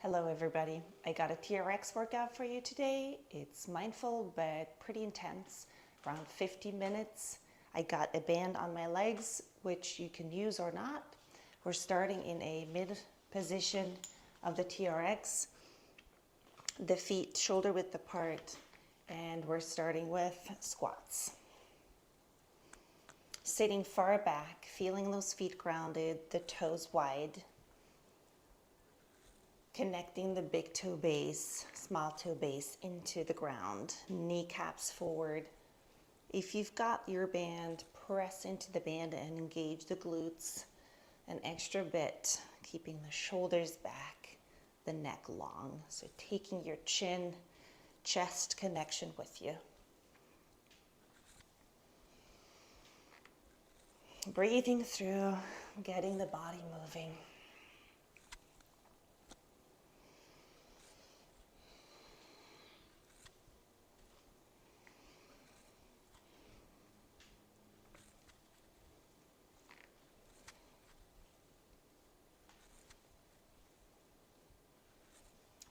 Hello everybody, I got a TRX workout for you today. It's mindful but pretty intense, around 50 minutes. I got a band on my legs, which you can use or not. We're starting in a mid position of the TRX, the feet shoulder width apart, and we're starting with squats. Sitting far back, feeling those feet grounded, the toes wide. Connecting the big toe base, small toe base into the ground, kneecaps forward. If you've got your band, press into the band and engage the glutes an extra bit, keeping the shoulders back, the neck long. So taking your chin, chest connection with you. Breathing through, getting the body moving.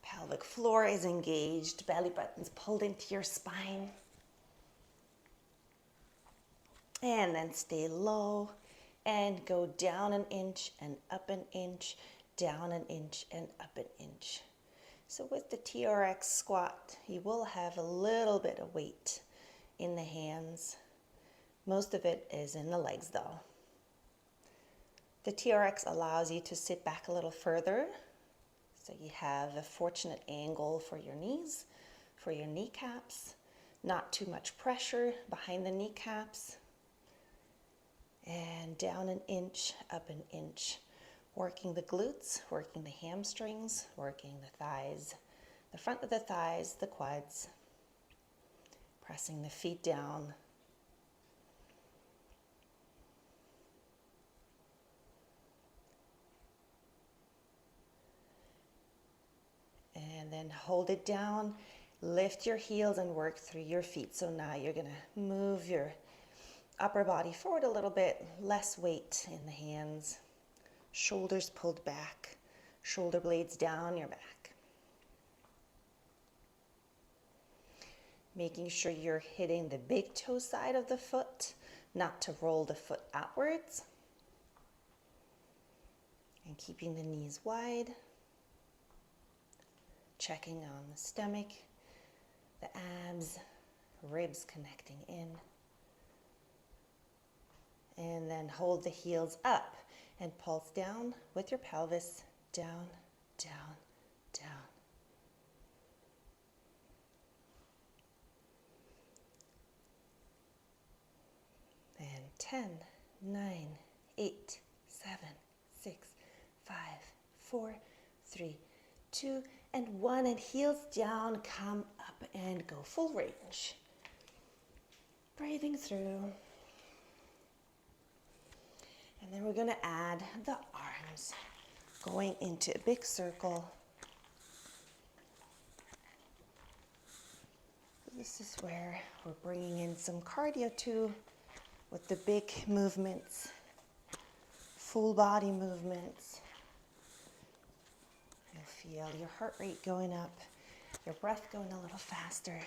Pelvic floor is engaged, belly button's pulled into your spine. And then stay low and go down an inch and up an inch, down an inch and up an inch. So with the TRX squat, you will have a little bit of weight in the hands. Most of it is in the legs though. The TRX allows you to sit back a little further, so you have a fortunate angle for your knees, for your kneecaps, not too much pressure behind the kneecaps, and down an inch, up an inch, working the glutes, working the hamstrings, working the thighs, the front of the thighs, the quads, pressing the feet down. And then hold it down, lift your heels and work through your feet. So now you're gonna move your upper body forward a little bit, less weight in the hands, shoulders pulled back, shoulder blades down your back. Making sure you're hitting the big toe side of the foot, not to roll the foot outwards. And keeping the knees wide. Checking on the stomach, the abs, ribs connecting in. And then hold the heels up and pulse down with your pelvis, down, down, down. And 10, 9, 8, 7, 6, 5, 4, 3, 2, and 1, and heels down, come up and go full range. Breathing through. And then we're going to add the arms, going into a big circle. This is where we're bringing in some cardio too, with the big movements, full body movements. You'll feel your heart rate going up, your breath going a little faster.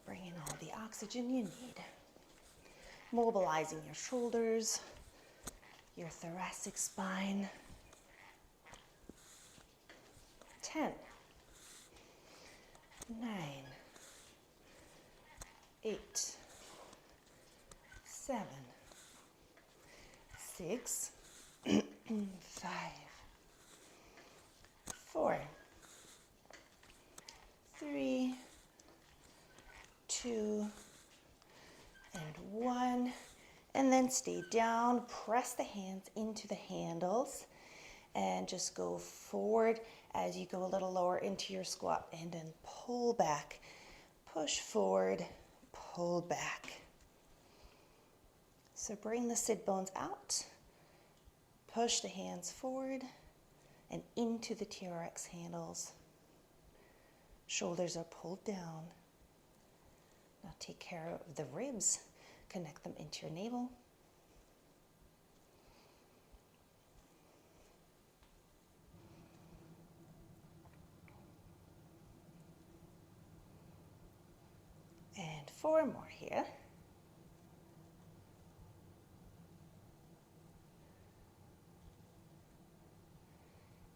Bring in all the oxygen you need. Mobilizing your shoulders, your thoracic spine. 10, 9, 8, 7, 6, 5, 4, 3, 2, and 1, and then stay down, press the hands into the handles, and just go forward as you go a little lower into your squat, and then pull back, push forward, pull back. So bring the sit bones out, push the hands forward, and into the TRX handles. Shoulders are pulled down. Now take care of the ribs, connect them into your navel. 4 more here.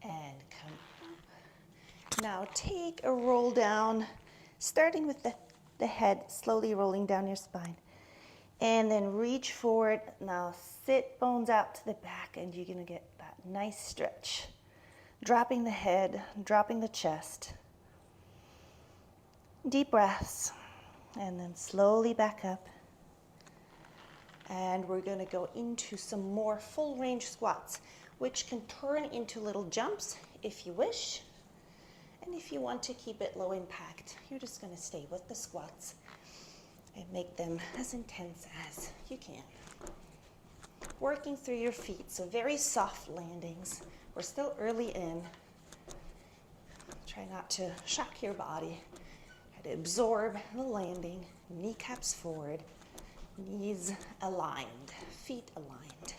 And come up. Now take a roll down, starting with the head, slowly rolling down your spine. And then reach forward. Now sit bones out to the back, and you're going to get that nice stretch. Dropping the head, dropping the chest. Deep breaths. And then slowly back up. And we're going to go into some more full range squats, which can turn into little jumps if you wish. And if you want to keep it low impact, you're just going to stay with the squats and make them as intense as you can. Working through your feet, so very soft landings. We're still early in. Try not to shock your body. Try to absorb the landing. Kneecaps forward, knees aligned, feet aligned.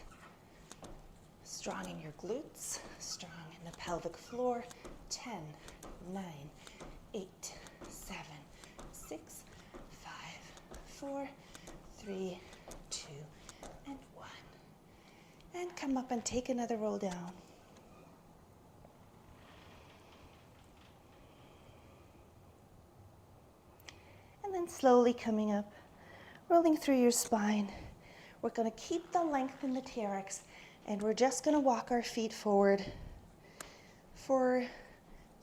Strong in your glutes, strong in the pelvic floor. 10, 9, 8, 7, 6, 5, 4, 3, 2, and 1. And come up and take another roll down. And then slowly coming up, rolling through your spine. We're going to keep the length in the TRX, and we're just going to walk our feet forward for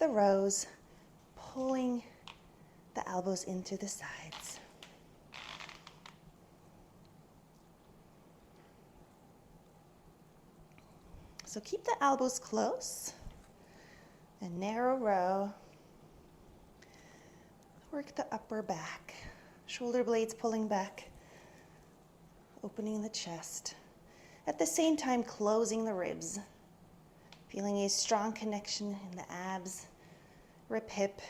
the rows, pulling the elbows into the sides. So keep the elbows close. A narrow row. Work the upper back. Shoulder blades pulling back. Opening the chest. At the same time, closing the ribs. Feeling a strong connection in the abs, rib hip.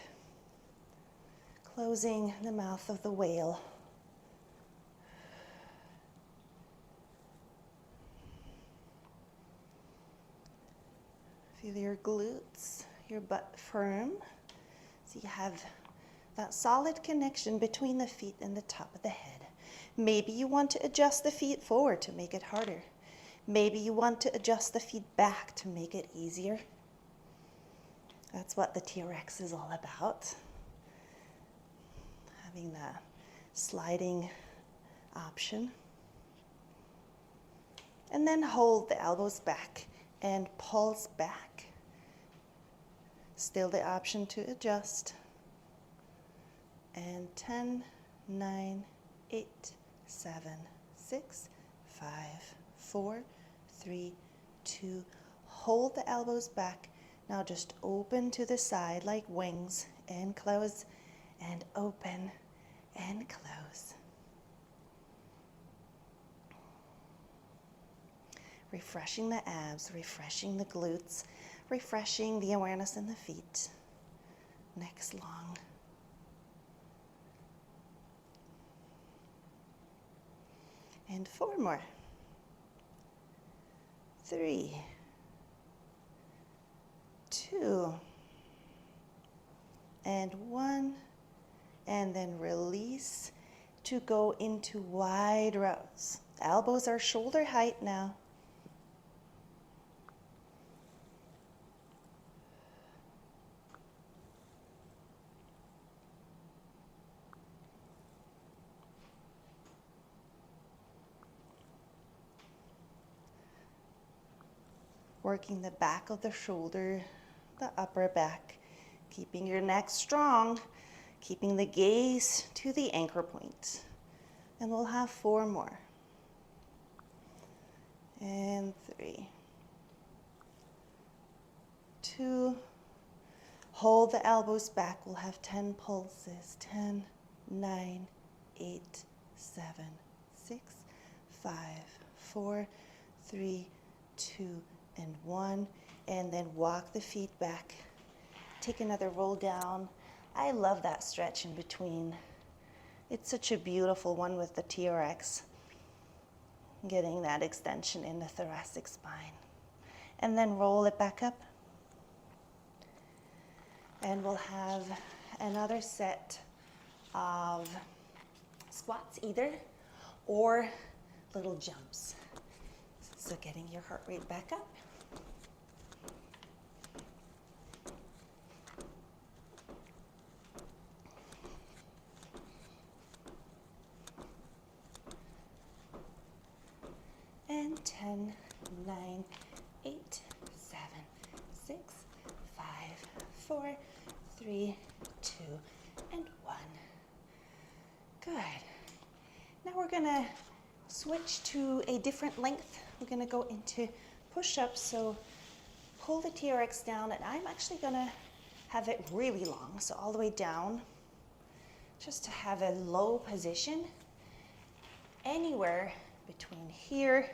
Closing the mouth of the whale. Feel your glutes, your butt firm. So you have that solid connection between the feet and the top of the head. Maybe you want to adjust the feet forward to make it harder. Maybe you want to adjust the feet back to make it easier. That's what the TRX is all about. Having that sliding option. And then hold the elbows back and pulse back. Still the option to adjust. And 10, 9, 8, 7, 6, 5, 4, 3, 2. Hold the elbows back. Now just open to the side like wings and close and open and close. Refreshing the abs, refreshing the glutes, refreshing the awareness in the feet. Next long. And 4 more. 3, 2, and 1. And then release to go into wide rows. Elbows are shoulder height now. Working the back of the shoulder, the upper back, keeping your neck strong, keeping the gaze to the anchor point. And we'll have 4 more. And 3, 2, hold the elbows back. We'll have 10 pulses. 10, 9, 8, 7, 6, 5, 4, 3, 2, and 1, and then walk the feet back. Take another roll down. I love that stretch in between. It's such a beautiful one with the TRX. Getting that extension in the thoracic spine. And then roll it back up. And we'll have another set of squats either, or little jumps. So getting your heart rate back up. And 10, 9, 8, 7, 6, 5, 4, 3, 2, and 1. Good. Now we're gonna switch to a different length. We're gonna go into push-ups. So pull the TRX down, and I'm actually gonna have it really long, so all the way down, just to have a low position anywhere between here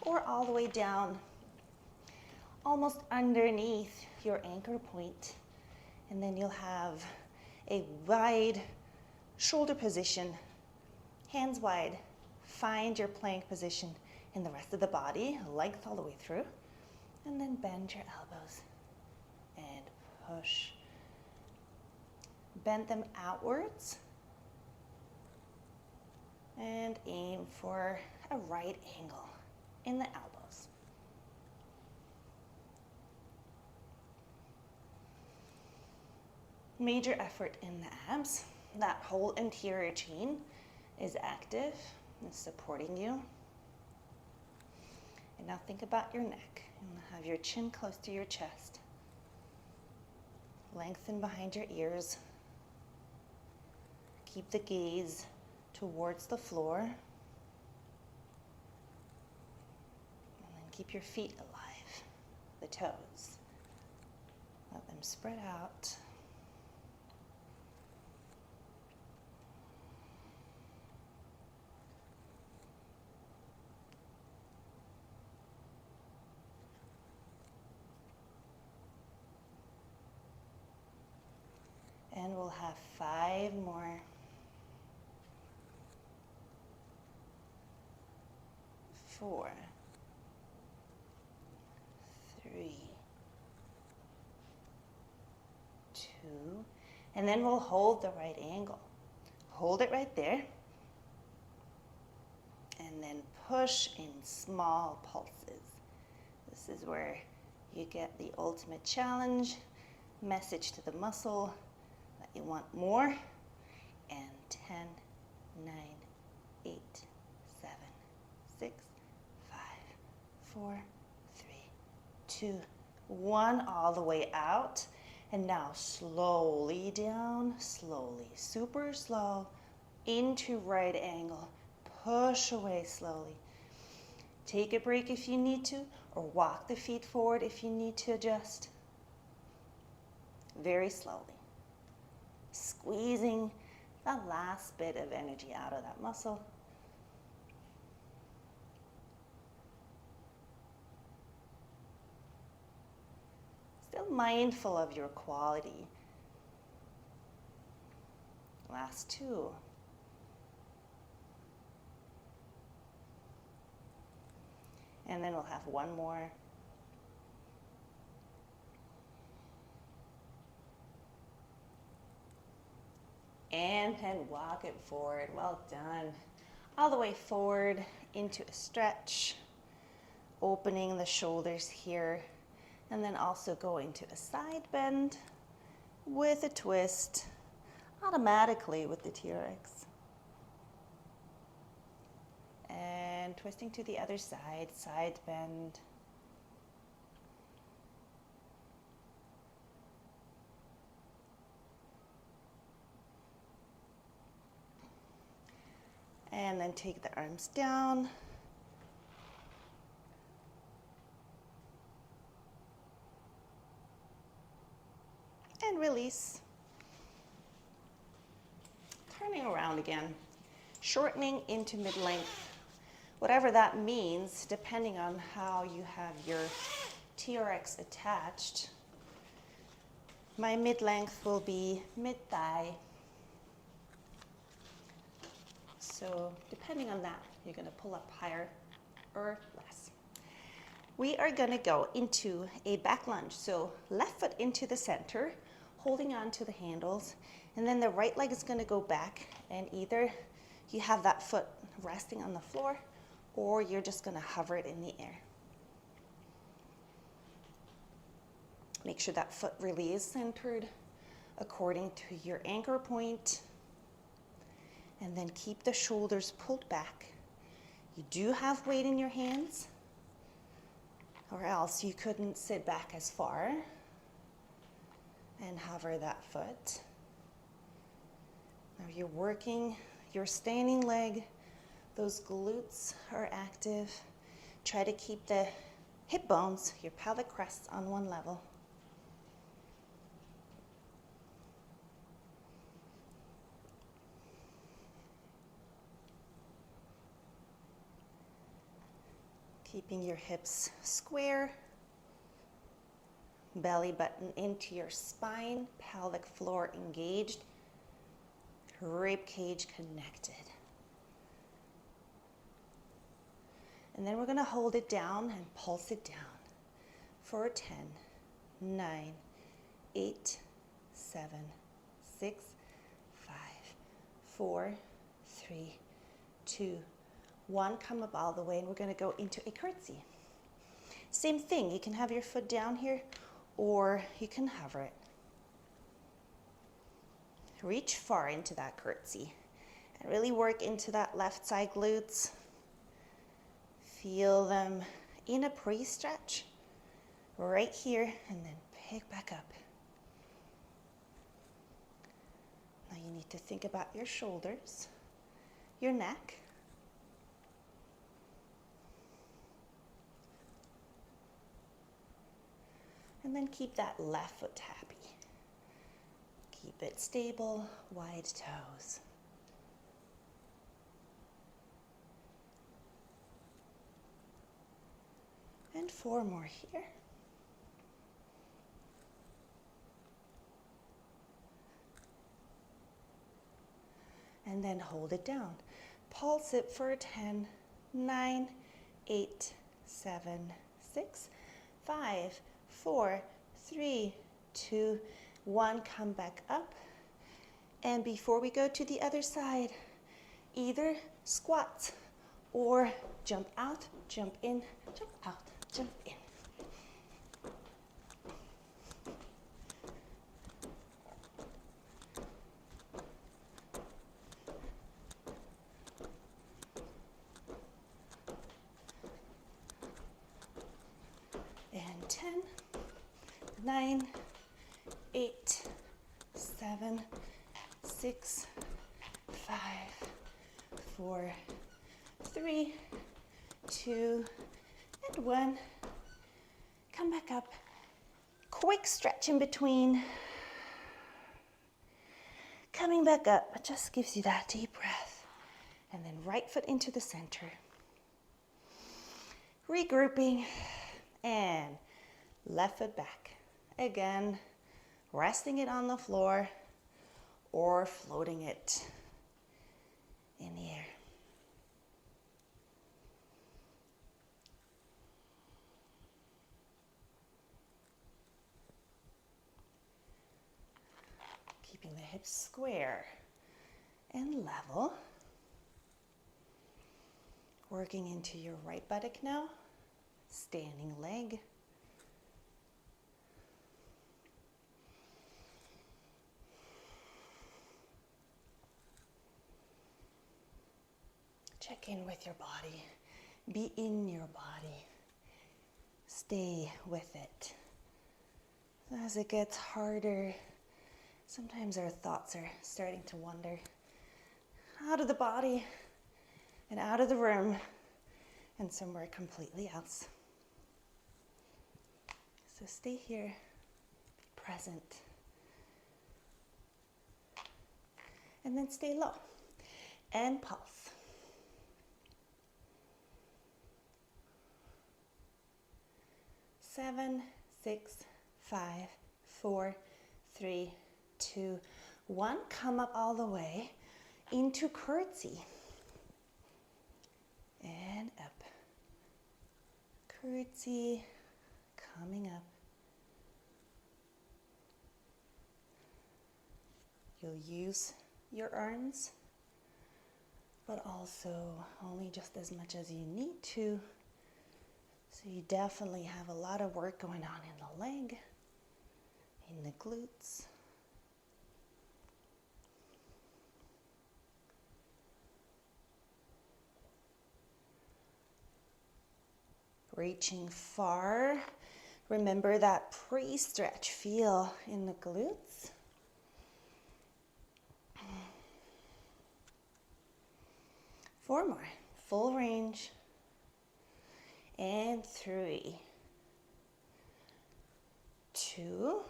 or all the way down, almost underneath your anchor point. And then you'll have a wide shoulder position, hands wide. Find your plank position in the rest of the body, length all the way through. And then bend your elbows and push. Bend them outwards and aim for a right angle in the elbows. Major effort in the abs. That whole anterior chain is active and supporting you. And now think about your neck and have your chin close to your chest. Lengthen behind your ears. Keep the gaze towards the floor. And then keep your feet alive, the toes. Let them spread out. And we'll have 5 more. 4, 3, 2, and then we'll hold the right angle. Hold it right there. And then push in small pulses. This is where you get the ultimate challenge, message to the muscle that you want more. And 10, 9, 8, 7, 6, 5, 4, 3, 2, 1, all the way out. And now slowly down, slowly, super slow, into right angle. Push away slowly. Take a break if you need to, or walk the feet forward if you need to adjust. Very slowly. Squeezing the last bit of energy out of that muscle. Still mindful of your quality. Last 2. And then we'll have 1 more. And walk it forward. Well done. All the way forward into a stretch. Opening the shoulders here. And then also go into a side bend with a twist, automatically with the TRX. And twisting to the other side, side bend. And then take the arms down. And release. Turning around again, shortening into mid-length, whatever that means, depending on how you have your TRX attached. My mid-length will be mid-thigh. So depending on that, you're going to pull up higher or less. We are going to go into a back lunge. So left foot into the center, holding on to the handles, and then the right leg is going to go back and either You have that foot resting on the floor, or you're just gonna hover it in the air. Make sure that foot really is centered according to your anchor point. And then keep the shoulders pulled back. You do have weight in your hands, or else you couldn't sit back as far and hover that foot. Now you're working your standing leg. Those glutes are active. Try to keep the hip bones, your pelvic crests, on one level. Keeping your hips square, belly button into your spine, pelvic floor engaged, rib cage connected. And then we're going to hold it down and pulse it down for 10, 9, 8, 7, 6, 5, 4, 3, 2, 1. Come up all the way, and we're going to go into a curtsy. Same thing, you can have your foot down here, or you can hover it. Reach far into that curtsy and really work into that left side glutes. Feel them in a pre-stretch right here, and then pick back up. Now you need to think about your shoulders, your neck. And then keep that left foot happy. Keep it stable, wide toes. And 4 more here. And then hold it down. Pulse it for 10, 9, 8, 7, 6, 5, 4, 3, 2, 1. Come back up. And before we go to the other side, either squat or jump out, jump in, jump out, jump in. And 10, 9, 8, 7, 6, 5, 4, 3, 2, and 1. Come back up. Quick stretch in between. Coming back up, it just gives you that deep breath. And then right foot into the center. Regrouping, and left foot back. Again, resting it on the floor or floating it in the air. Keeping the hips square and level. Working into your right buttock now, standing leg. Check in with your body. Be in your body. Stay with it. As it gets harder, sometimes our thoughts are starting to wander out of the body and out of the room and somewhere completely else. So stay here, be present, and then stay low and pulse. Seven, 6, 5, 4, 3, 2, 1. Come up all the way into curtsy. And up. Curtsy, coming up. You'll use your arms but also only just as much as you need to. So you definitely have a lot of work going on in the leg, in the glutes. Reaching far. Remember that pre-stretch feel in the glutes. Four more. Full range. And 3, 2.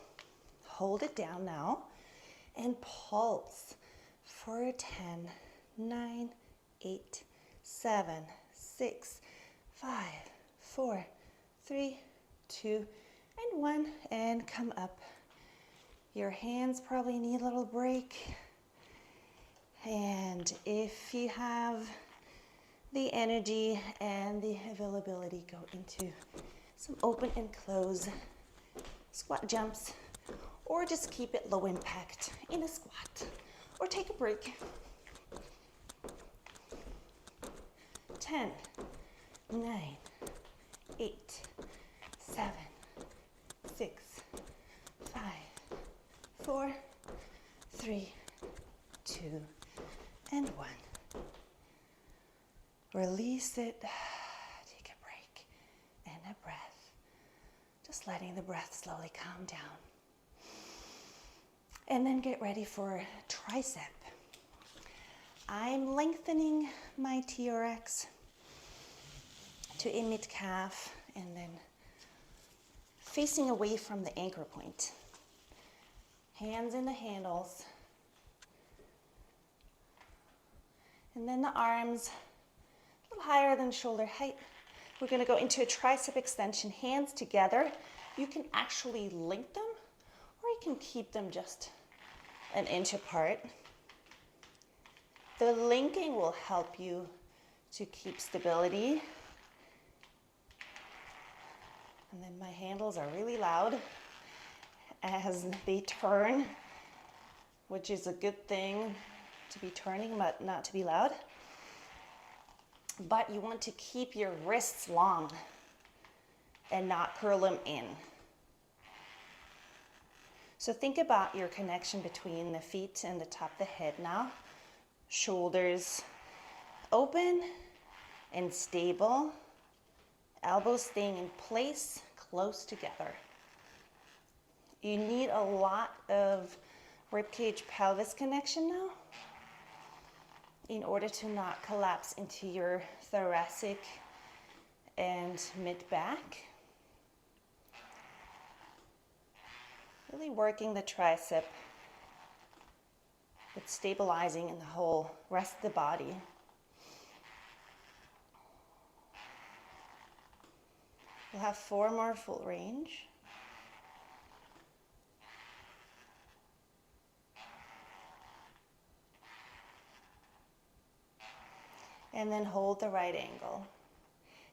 Hold it down now. And pulse for 10, 9, 8, 7, 6, 5, 4, 3, 2, and 1. And come up. Your hands probably need a little break. And if you have the energy and the availability, go into some open and close squat jumps, or just keep it low impact in a squat, or take a break. 10, 9, 8, 7, 6, 5, 4, 3, 2, and 1. Release it, take a break, and a breath. Just letting the breath slowly calm down. And then get ready for tricep. I'm lengthening my TRX to a mid-calf and then facing away from the anchor point. Hands in the handles. And then the arms a little higher than shoulder height. We're going to go into a tricep extension, hands together. You can actually link them, or you can keep them just an inch apart. The linking will help you to keep stability. And then my handles are really loud as they turn, which is a good thing to be turning, but not to be loud. But you want to keep your wrists long and not curl them in. So think about your connection between the feet and the top of the head now. Shoulders open and stable. Elbows staying in place, close together. You need a lot of ribcage pelvis connection now in order to not collapse into your thoracic and mid-back. Really working the tricep, but stabilizing in the whole rest of the body. We'll have 4 more full range. And then hold the right angle.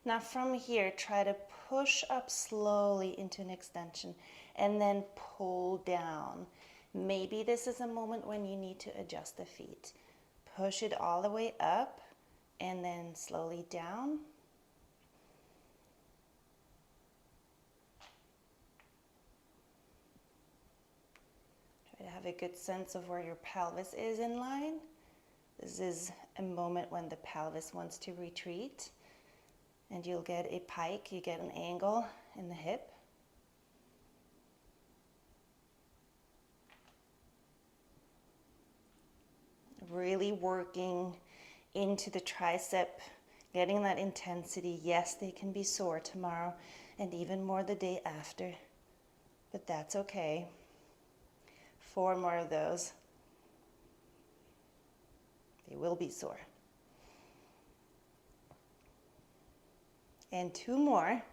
Now from here, try to push up slowly into an extension and then pull down. Maybe this is a moment when you need to adjust the feet. Push it all the way up and then slowly down. Try to have a good sense of where your pelvis is in line. This is a moment when the pelvis wants to retreat, and you'll get a pike, you get an angle in the hip. Really working into the tricep, getting that intensity. Yes, they can be sore tomorrow and even more the day after, but that's okay. 4 more of those. They will be sore. And 2 more.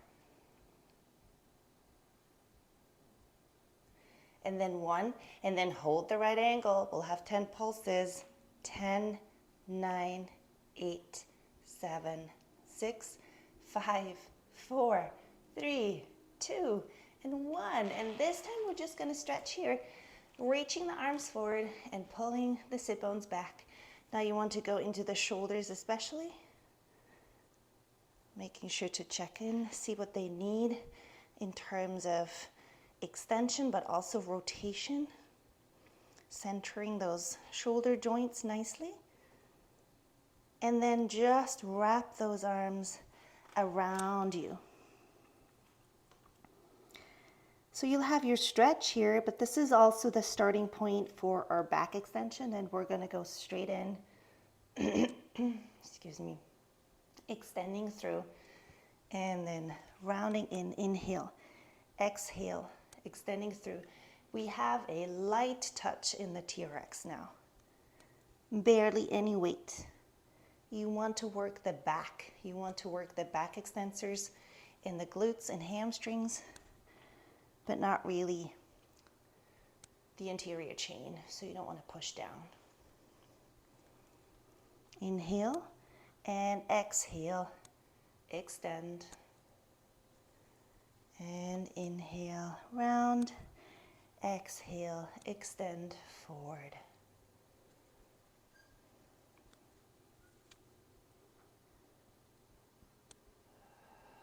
And then 1, and then hold the right angle. We'll have 10 pulses. 10, 9, 8, 7, 6, 5, 4, 3, 2, and 1. And this time we're just going to stretch here, reaching the arms forward and pulling the sit bones back Now you want to go into the shoulders especially, making sure to check in, see what they need in terms of extension, but also rotation, centering those shoulder joints nicely. And then just wrap those arms around you. So you'll have your stretch here, but this is also the starting point for our back extension, and we're gonna go straight in, excuse me, extending through, and then rounding in, inhale, exhale, extending through. We have a light touch in the TRX now, barely any weight. You want to work the back. You want to work the back extensors in the glutes and hamstrings, but not really the anterior chain, so you don't want to push down. Inhale and exhale, extend. And inhale, round, exhale, extend forward.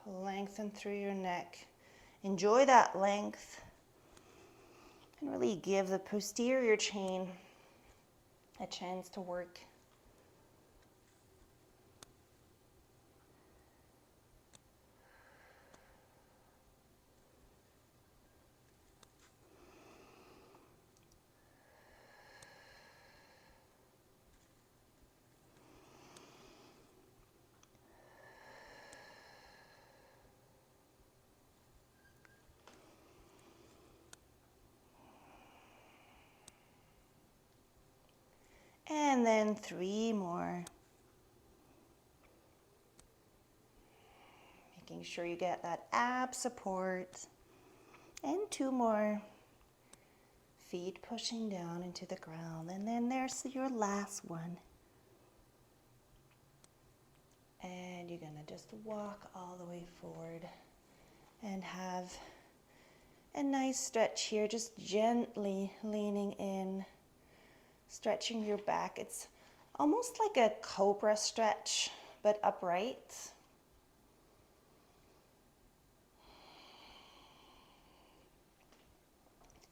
Lengthen through your neck. Enjoy that length. And really give the posterior chain a chance to work. And then 3 more. Making sure you get that ab support. And 2 more. Feet pushing down into the ground. And then there's your last one. And you're gonna just walk all the way forward and have a nice stretch here, just gently leaning in. Stretching your back. It's almost like a cobra stretch, but upright.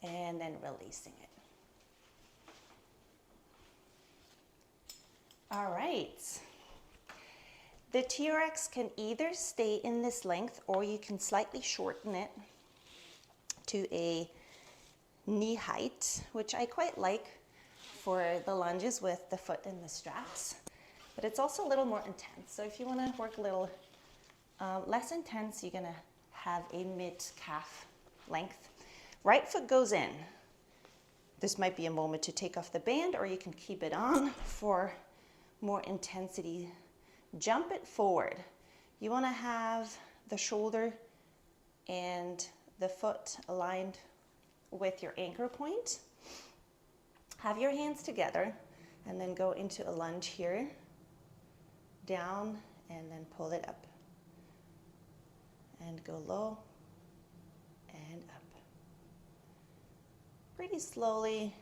And then releasing it. All right. The TRX can either stay in this length or you can slightly shorten it to a knee height, which I quite like for the lunges with the foot in the straps, but it's also a little more intense. So if you want to work a little less intense, you're going to have a mid-calf length. Right foot goes in. This might be a moment to take off the band, or you can keep it on for more intensity. Jump it forward. You want to have the shoulder and the foot aligned with your anchor point. Have your hands together and then go into a lunge here, down, and then pull it up. And go low and up. Pretty slowly,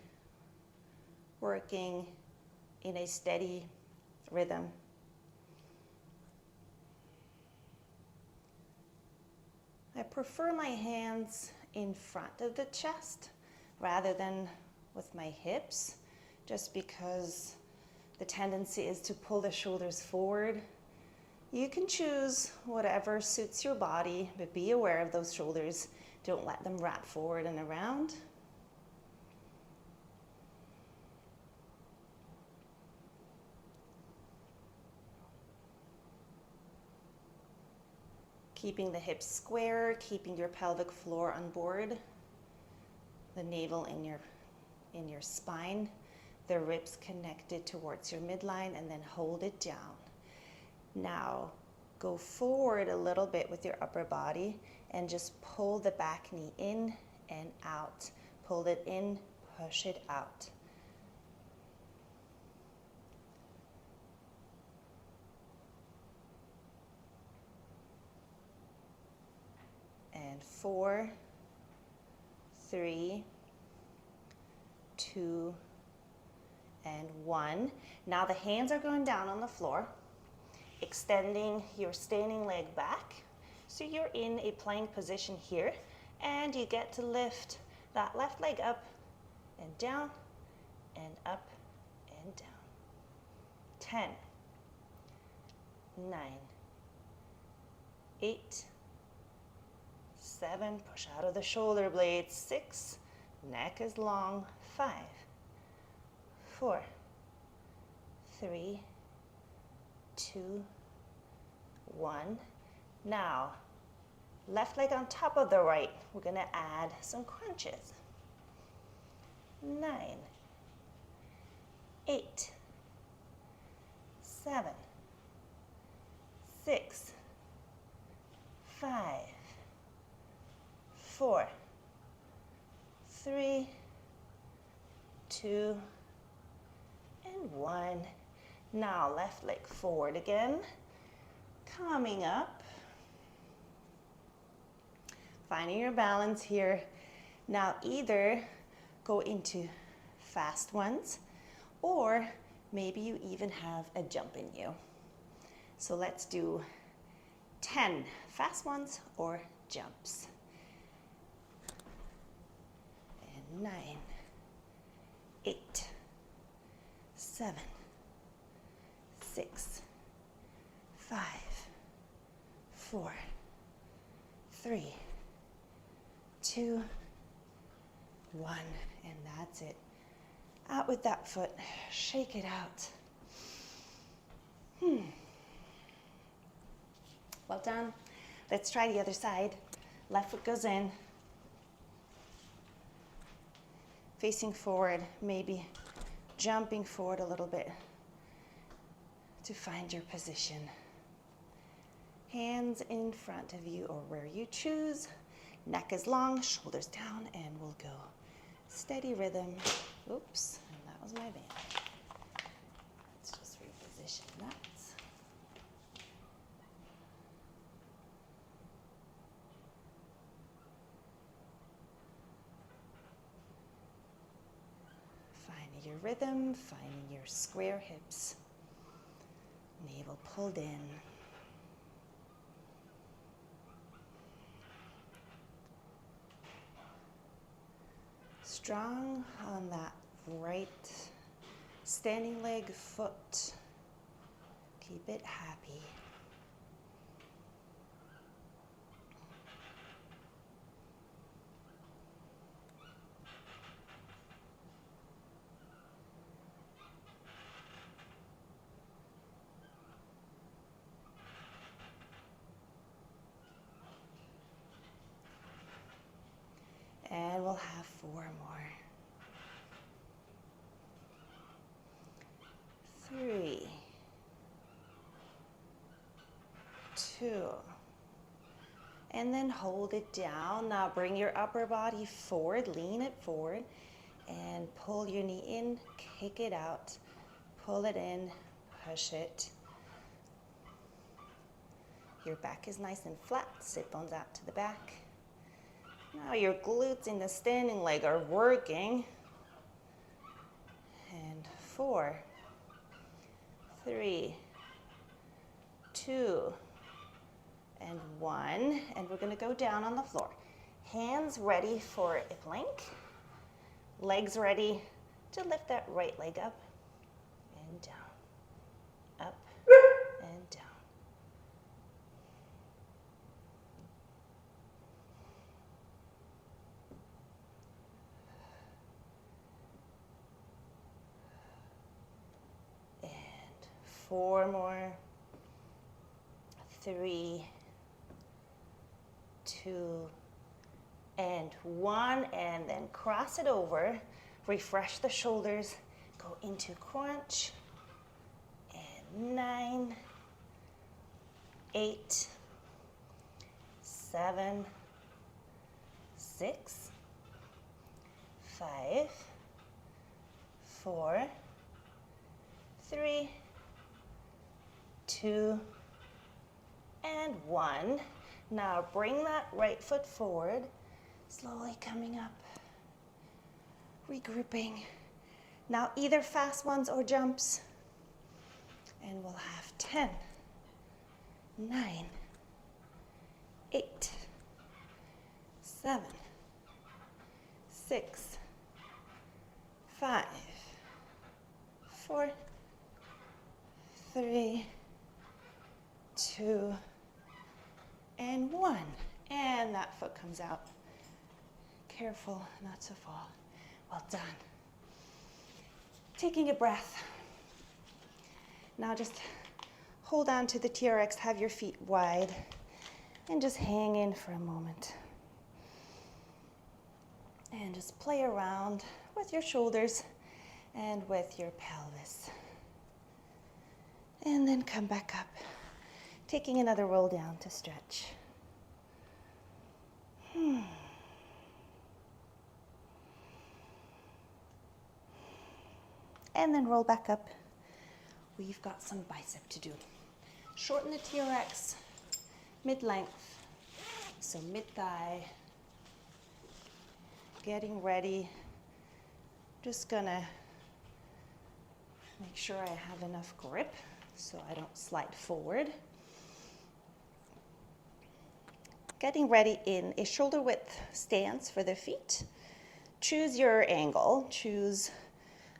working in a steady rhythm. I prefer my hands in front of the chest rather than with my hips, just because the tendency is to pull the shoulders forward. You can choose whatever suits your body, but be aware of those shoulders. Don't let them wrap forward and around. Keeping the hips square, keeping your pelvic floor on board, the navel in your spine, the ribs connected towards your midline, and then hold it down. Now, go forward a little bit with your upper body and just pull the back knee in and out. Pull it in, push it out. And 4, 3, 2, and 1. Now the hands are going down on the floor, extending your standing leg back. So you're in a plank position here, and you get to lift that left leg up and down and up and down. 10, 9, 8, 7, push out of the shoulder blades. 6, neck is long. 5, 4, 3, 2, 1. Now, left leg on top of the right. We're going to add some crunches. 9, 8, 7, 6, 5, 4, 3, 2, and 1. Now left leg forward again, coming up, finding your balance here. Now either go into fast ones, or maybe you even have a jump in you. So let's do 10 fast ones or jumps. And 9, 8, 7, 6, 5, 4, 3, 2, 1, and that's it. Out with that foot, shake it out. Well done. Let's try the other side. Left foot goes in, facing forward, maybe jumping forward a little bit to find your position. Hands in front of you or where you choose. Neck is long, shoulders down, and we'll go. Steady rhythm. Oops, and that was my band. Let's just reposition that. Finding your rhythm, finding your square hips. Navel pulled in. Strong on that right standing leg, foot. Keep it happy. And we'll have 4 more. 3, 2, and then hold it down. Now bring your upper body forward, lean it forward, and pull your knee in, kick it out, pull it in, push it. Your back is nice and flat, sit bones out to the back. Now your glutes in the standing leg are working. And 4, 3, 2, and 1. And we're going to go down on the floor. Hands ready for a plank. Legs ready to lift that right leg up and down. Up and down. And 4 more. 3, 2, and 1, and then cross it over, refresh the shoulders, go into crunch, and 9, 8, 7, 6, 5, 4, 3, 2, and 1. Now bring that right foot forward, slowly coming up, regrouping, Now either fast ones or jumps. And we'll have 10, 9, 8, 7, 6, 5, 4, 3, 2, and 1. And that foot comes out. Careful not to fall. Well done. Taking a breath. Now just hold on to the TRX, have your feet wide, and just hang in for a moment. And just play around with your shoulders and with your pelvis. And then come back up, taking another roll down to stretch. And then roll back up. We've got some bicep to do. Shorten the TRX, mid-length, so mid-thigh. Getting ready. Just gonna make sure I have enough grip so I don't slide forward. Getting ready in a shoulder width stance for the feet. Choose your angle. Choose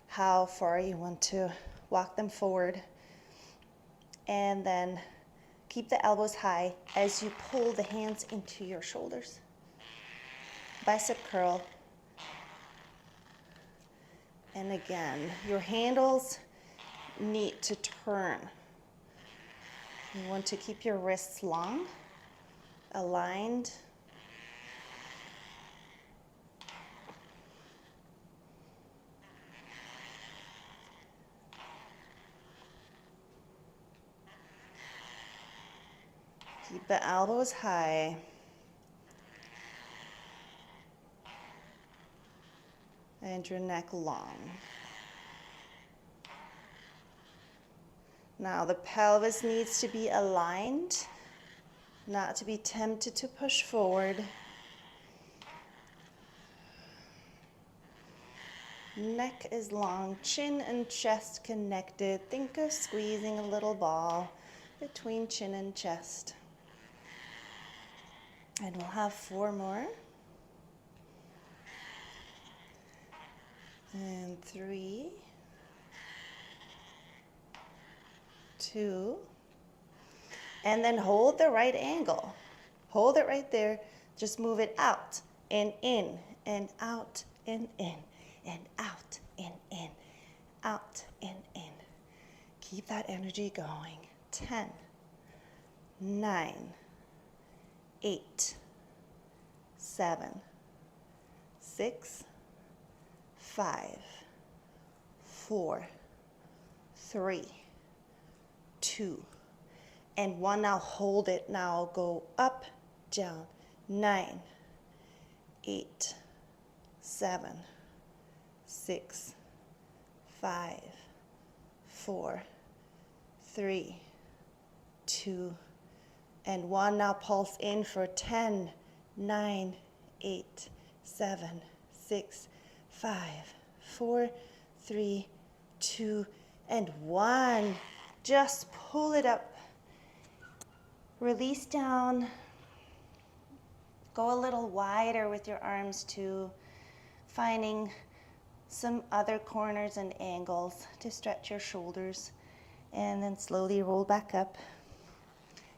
how far you want to walk them forward. And then keep the elbows high as you pull the hands into your shoulders. Bicep curl. And again, your handles need to turn. You want to keep your wrists long, aligned. Keep the elbows high. And your neck long. Now the pelvis needs to be aligned, not to be tempted to push forward. Neck is long, chin and chest connected. Think of squeezing a little ball between chin and chest. And we'll have 4 more. And 3, 2, and then hold the right angle. Hold it right there. Just move it out and in, and out and in, and out and in, out and in. Keep that energy going. 10, 9, 8, 7, 6, 5, 4, 3, 2, and 1. Now hold it. Now go up, down. 9, 8, 7, 6, 5, 4, 3, 2, and 1. Now pulse in for 10, 9, 8, 7, 6, 5, 4, 3, 2, and 1. Just pull it up. Release down. Go a little wider with your arms too, finding some other corners and angles to stretch your shoulders. And then slowly roll back up.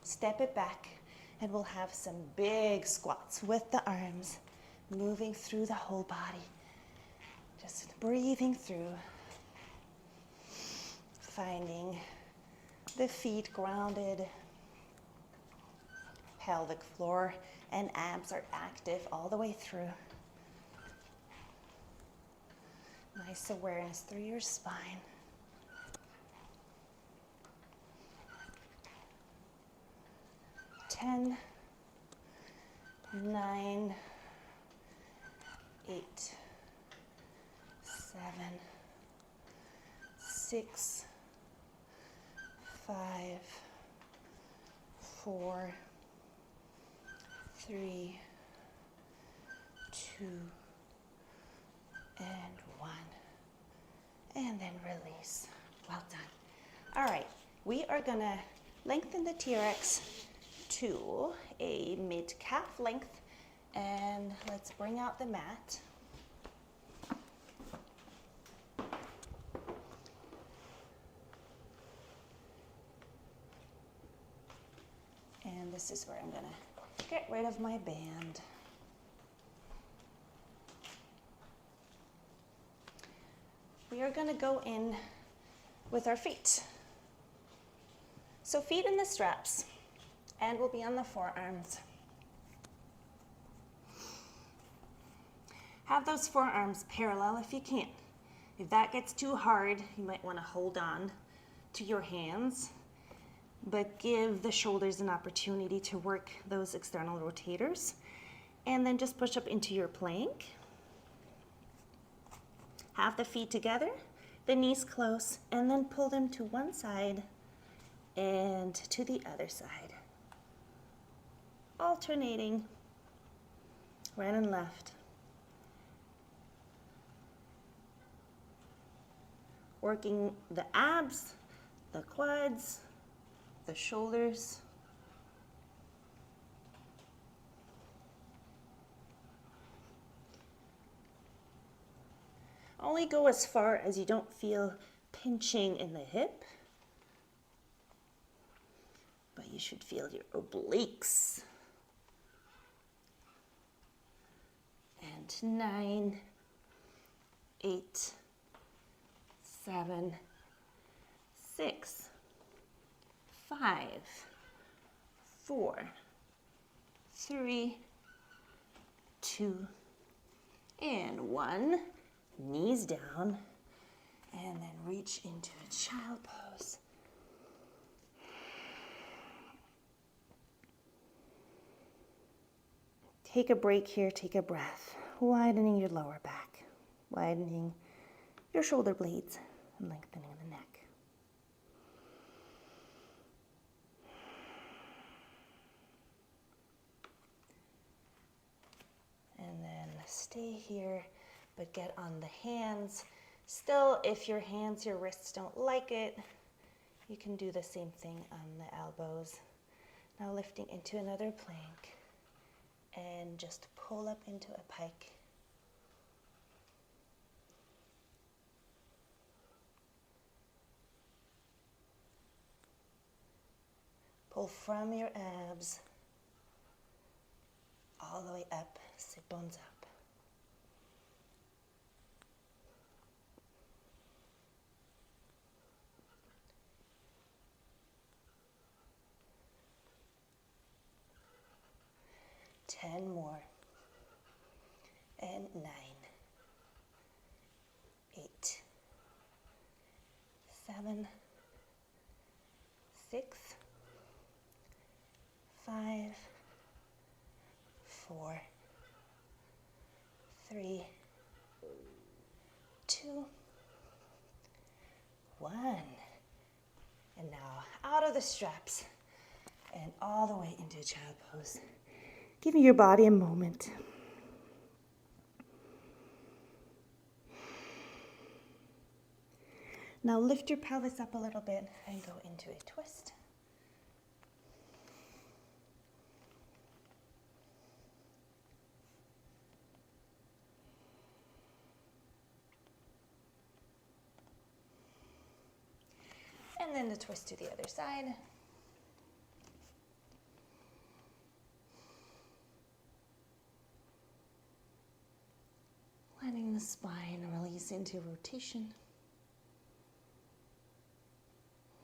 Step it back, and we'll have some big squats with the arms moving through the whole body. Just breathing through, finding the feet grounded, pelvic floor and abs are active all the way through. Nice awareness through your spine. Ten, 9, 8, 7, 6, 5, 4, 3, 2, and 1. All right, we are gonna lengthen the TRX to a mid-calf length, and let's bring out the mat. And this is where I'm gonna get rid of my band. We are gonna go in with our feet. So feet in the straps, and we'll be on the forearms. Have those forearms parallel if you can. If that gets too hard, you might wanna hold on to your hands, but give the shoulders an opportunity to work those external rotators, and then just push up into your plank. Have the feet together, the knees close, and then pull them to one side and to the other side. Alternating right and left. Working the abs, the quads, the shoulders. Only go as far as you don't feel pinching in the hip, but you should feel your obliques. And 9, 8, 7, 6, 5, 4, 3, 2, and 1. Knees down, and then reach into a child pose. Take a break here, take a breath, widening your lower back, widening your shoulder blades, and lengthening the neck. And then stay here, but get on the hands. Still, if your hands, your wrists don't like it, you can do the same thing on the elbows. Now lifting into another plank, and just pull up into a pike. Pull from your abs all the way up, sit bones up. Ten more. And 9, 8, 7, 6, 5, 4, 3, 2, 1. And now out of the straps and all the way into child pose. Giving your body a moment. Now lift your pelvis up a little bit and go into a twist. And then the twist to the other side. Letting the spine release into rotation.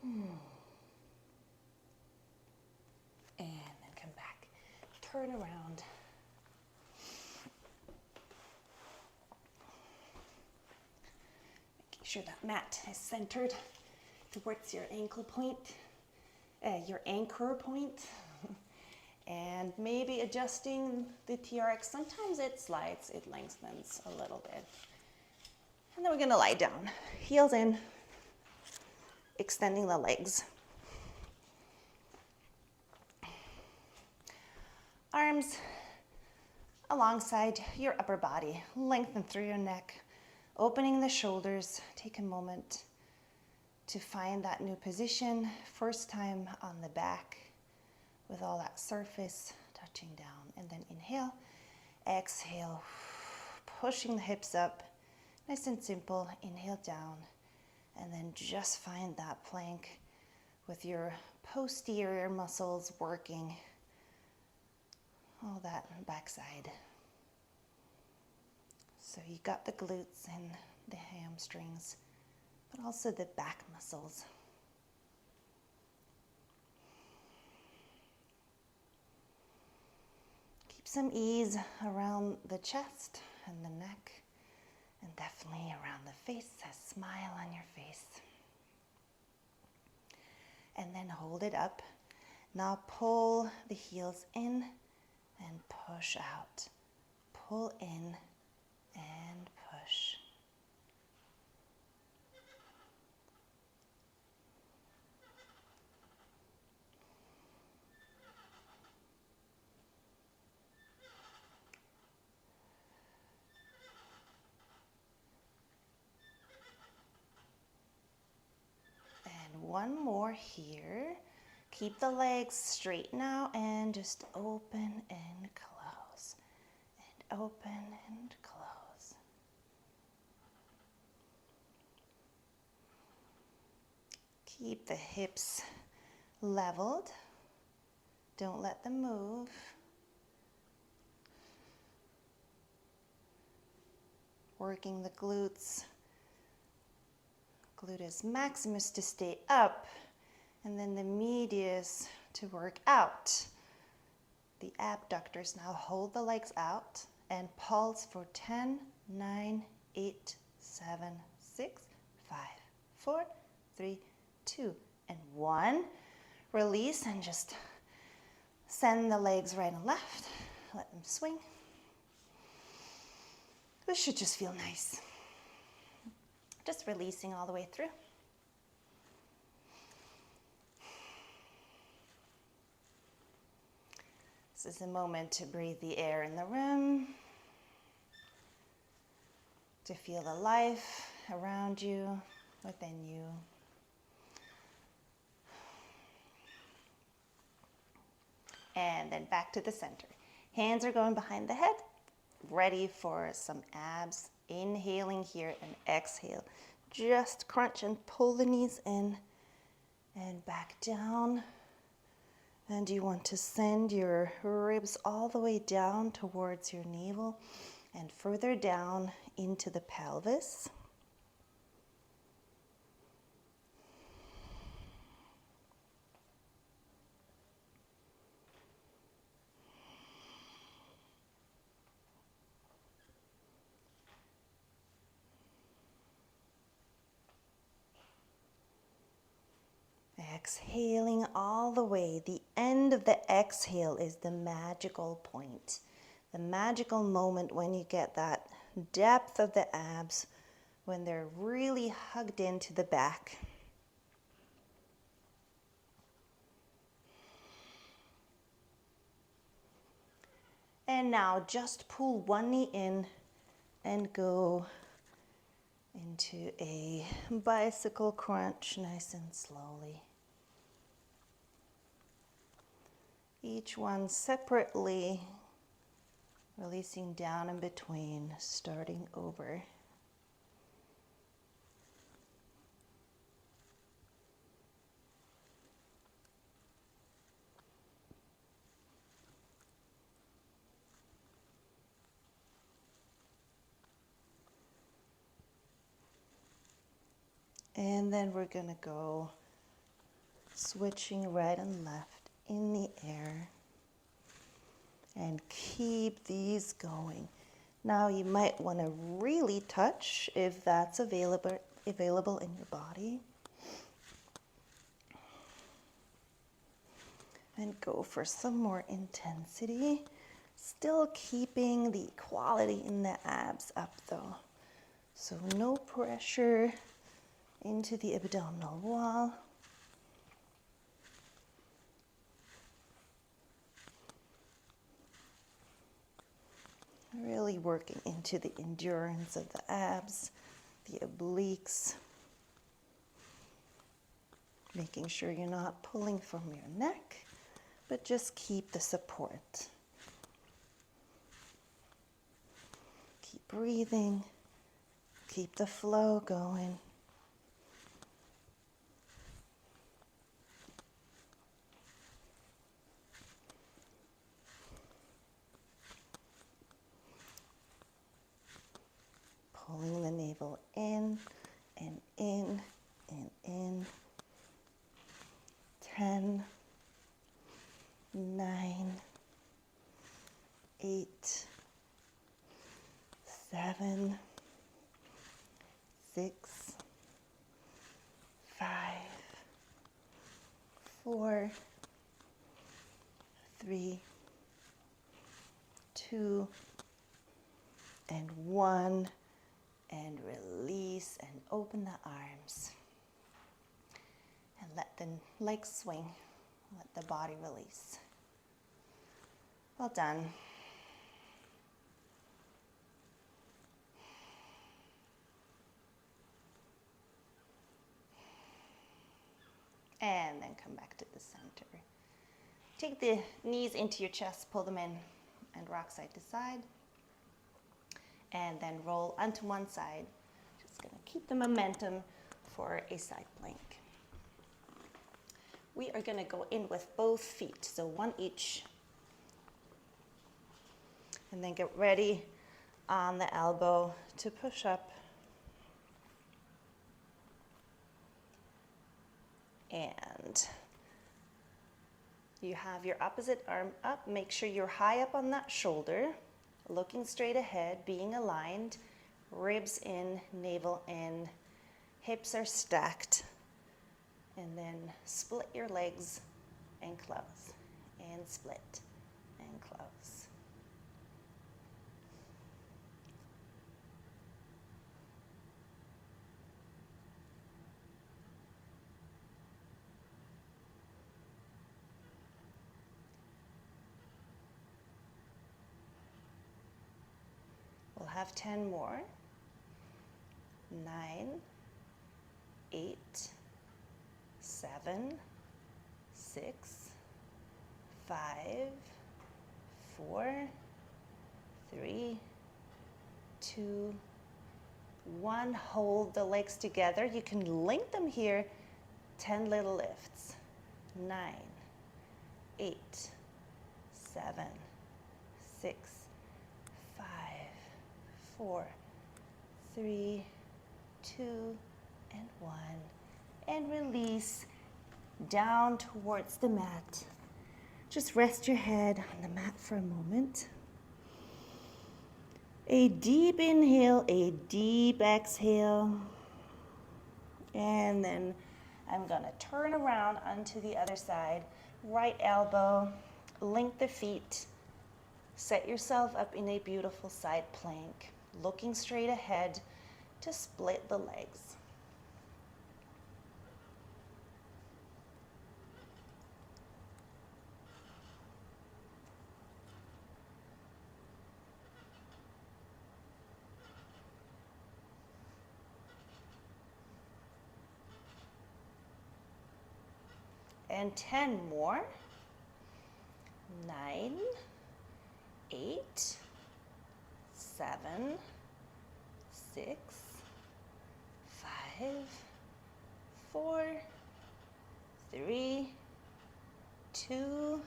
And then come back. Turn around. Making sure that mat is centered towards your ankle point, your anchor point. And maybe adjusting the TRX. Sometimes it slides, it lengthens a little bit. And then we're gonna lie down. Heels in, extending the legs. Arms alongside your upper body. Lengthen through your neck, opening the shoulders. Take a moment to find that new position. First time on the back with all that surface touching down. And then inhale, exhale, pushing the hips up. Nice and simple. Inhale down. And then just find that plank with your posterior muscles working all that backside. So you got the glutes and the hamstrings, but also the back muscles. Keep some ease around the chest and the neck, and definitely around the face. A smile on your face. And then hold it up. Now pull the heels in and push out. Pull in and push. And one more here. Keep the legs straight now and just open and close. And open and close. Keep the hips leveled. Don't let them move. Working the glutes. Gluteus maximus to stay up, and then the medius to work out. The abductors now hold the legs out and pulse for 10, 9, 8, 7, 6, 5, 4, 3, 2, and 1. Release and just send the legs right and left. Let them swing. This should just feel nice. Just releasing all the way through. This is a moment to breathe the air in the room, to feel the life around you, within you. And then back to the center. Hands are going behind the head, ready for some abs. Inhaling here and exhale. Just crunch and pull the knees in and back down. And you want to send your ribs all the way down towards your navel and further down into the pelvis. Exhaling all the way. The end of the exhale is the magical point. The magical moment when you get that depth of the abs, when they're really hugged into the back. And now just pull one knee in and go into a bicycle crunch nice and slowly. Each one separately, releasing down in between, starting over. And then we're going to go switching right and left in the air, and keep these going. Now you might want to really touch if that's available in your body, and go for some more intensity, still keeping the quality in the abs up though, so no pressure into the abdominal wall. Really working into the endurance of the abs, the obliques. Making sure you're not pulling from your neck, but just keep the support. Keep breathing, keep the flow going. Pulling the navel in and in and in. 10, 9, 8, 7, 6, 5, 4, 3, 2, and 1. And release and open the arms. And let the legs swing. Let the body release. Well done. And then come back to the center. Take the knees into your chest, pull them in, and rock side to side. And then roll onto one side. Just gonna keep the momentum for a side plank. We are gonna go in with both feet, so one each. And then get ready on the elbow to push up. And you have your opposite arm up. Make sure you're high up on that shoulder, looking straight ahead, being aligned, ribs in, navel in, hips are stacked, and then split your legs and close, and split and close. We'll have 10 more. 9, 8, 7, 6, 5, 4, 3, 2, 1. Hold the legs together. You can link them here. 10 little lifts. 9, 8, 7, 6, 5, 4, 3, 2, and 1. And release down towards the mat. Just rest your head on the mat for a moment. A deep inhale, a deep exhale. And then I'm gonna turn around onto the other side. Right elbow, link the feet. Set yourself up in a beautiful side plank, looking straight ahead to split the legs. And 10 more. 9, 8, 7, 6, 5, 4, 3, 2,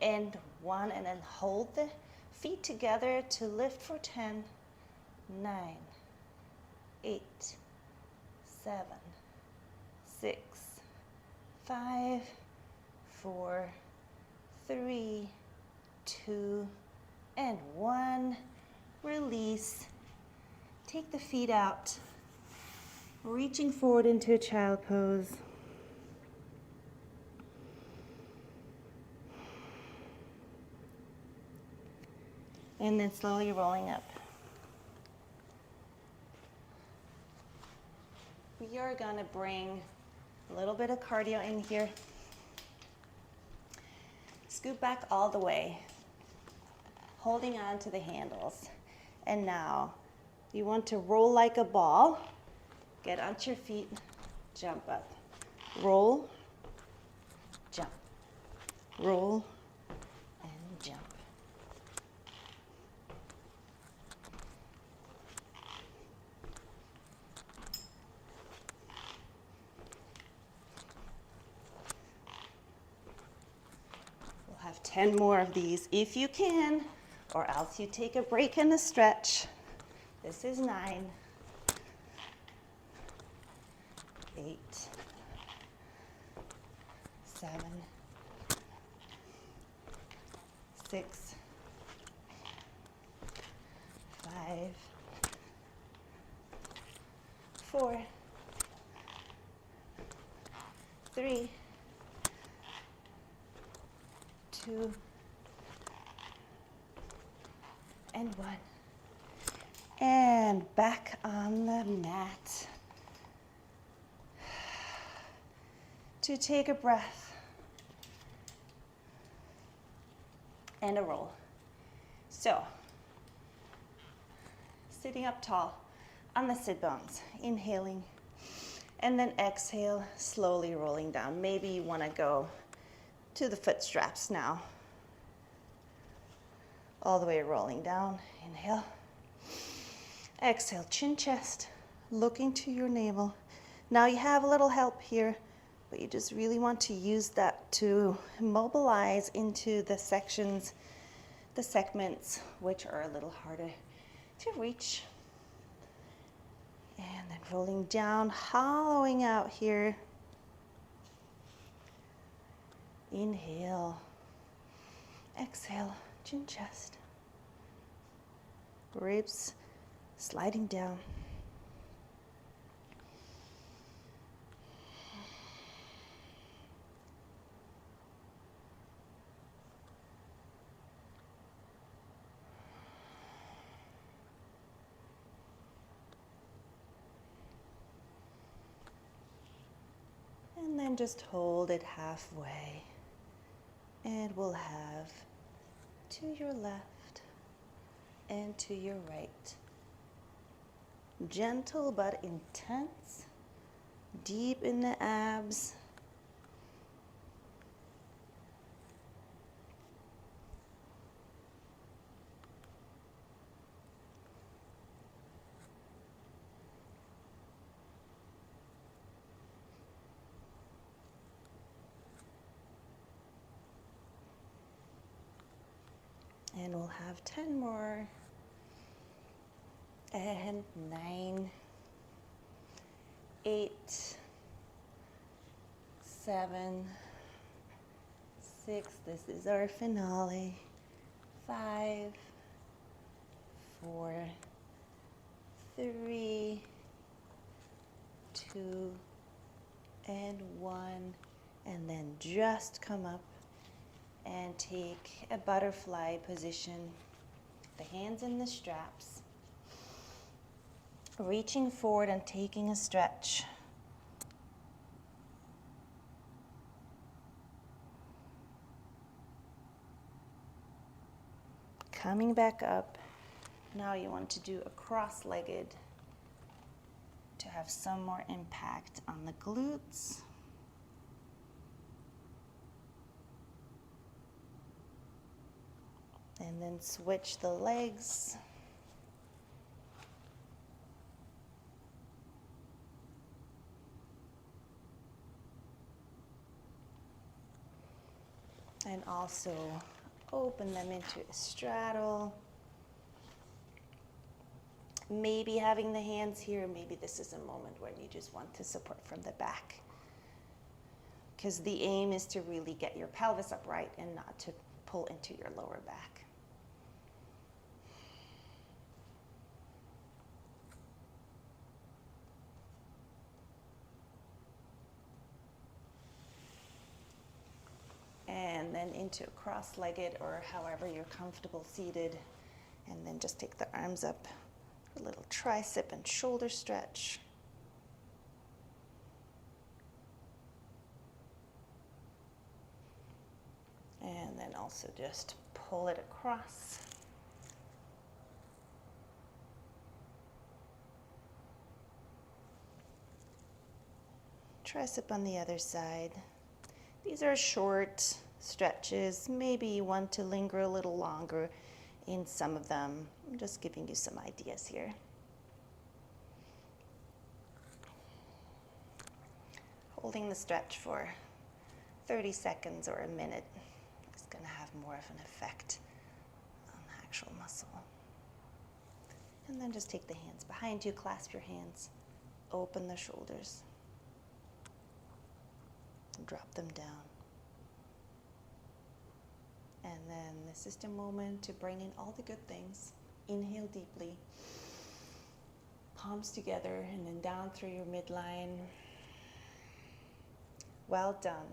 and 1. And then hold the feet together to lift for 10, 9, 8, 7, 6, 5, 4, 3, 2, and 1. Release. Take the feet out, reaching forward into a child pose. And then slowly rolling up. We are going to bring a little bit of cardio in here. Scoot back all the way, holding on to the handles. And now you want to roll like a ball. Get onto your feet, jump up. Roll, roll, and jump. We'll have 10 more of these if you can, or else you take a break and a stretch. This is 9, 8, 7, 6, 5, 4, 3, 2, and 1. And back on the mat to take a breath and a roll. So, sitting up tall on the sit bones, inhaling, and then exhale, slowly rolling down. Maybe you want to go to the foot straps now. All the way rolling down, inhale. Exhale, chin chest, looking to your navel. Now you have a little help here, but you just really want to use that to mobilize into the sections, the segments, which are a little harder to reach. And then rolling down, hollowing out here. Inhale, exhale, chin chest. Ribs sliding down. And then just hold it halfway. And we'll have to your left and to your right. Gentle but intense, deep in the abs. And we'll have 10 more. And 9, 8, 7, 6. This is our finale. 5, 4, 3, 2, and 1. And then just come up and take a butterfly position. The hands in the straps. Reaching forward and taking a stretch. Coming back up. Now you want to do a cross-legged to have some more impact on the glutes. And then switch the legs. And also open them into a straddle. Maybe having the hands here, maybe this is a moment where you just want to support from the back. Because the aim is to really get your pelvis upright and not to pull into your lower back. And then into cross-legged or however you're comfortable seated. And then just take the arms up for a little tricep and shoulder stretch. And then also just pull it across. Tricep on the other side. These are short, stretches. Maybe you want to linger a little longer in some of them. I'm just giving you some ideas here. Holding the stretch for 30 seconds or a minute is going to have more of an effect on the actual muscle. And then just take the hands behind you, clasp your hands, open the shoulders, drop them down. And then this is the moment to bring in all the good things. Inhale deeply, palms together, and then down through your midline. Well done.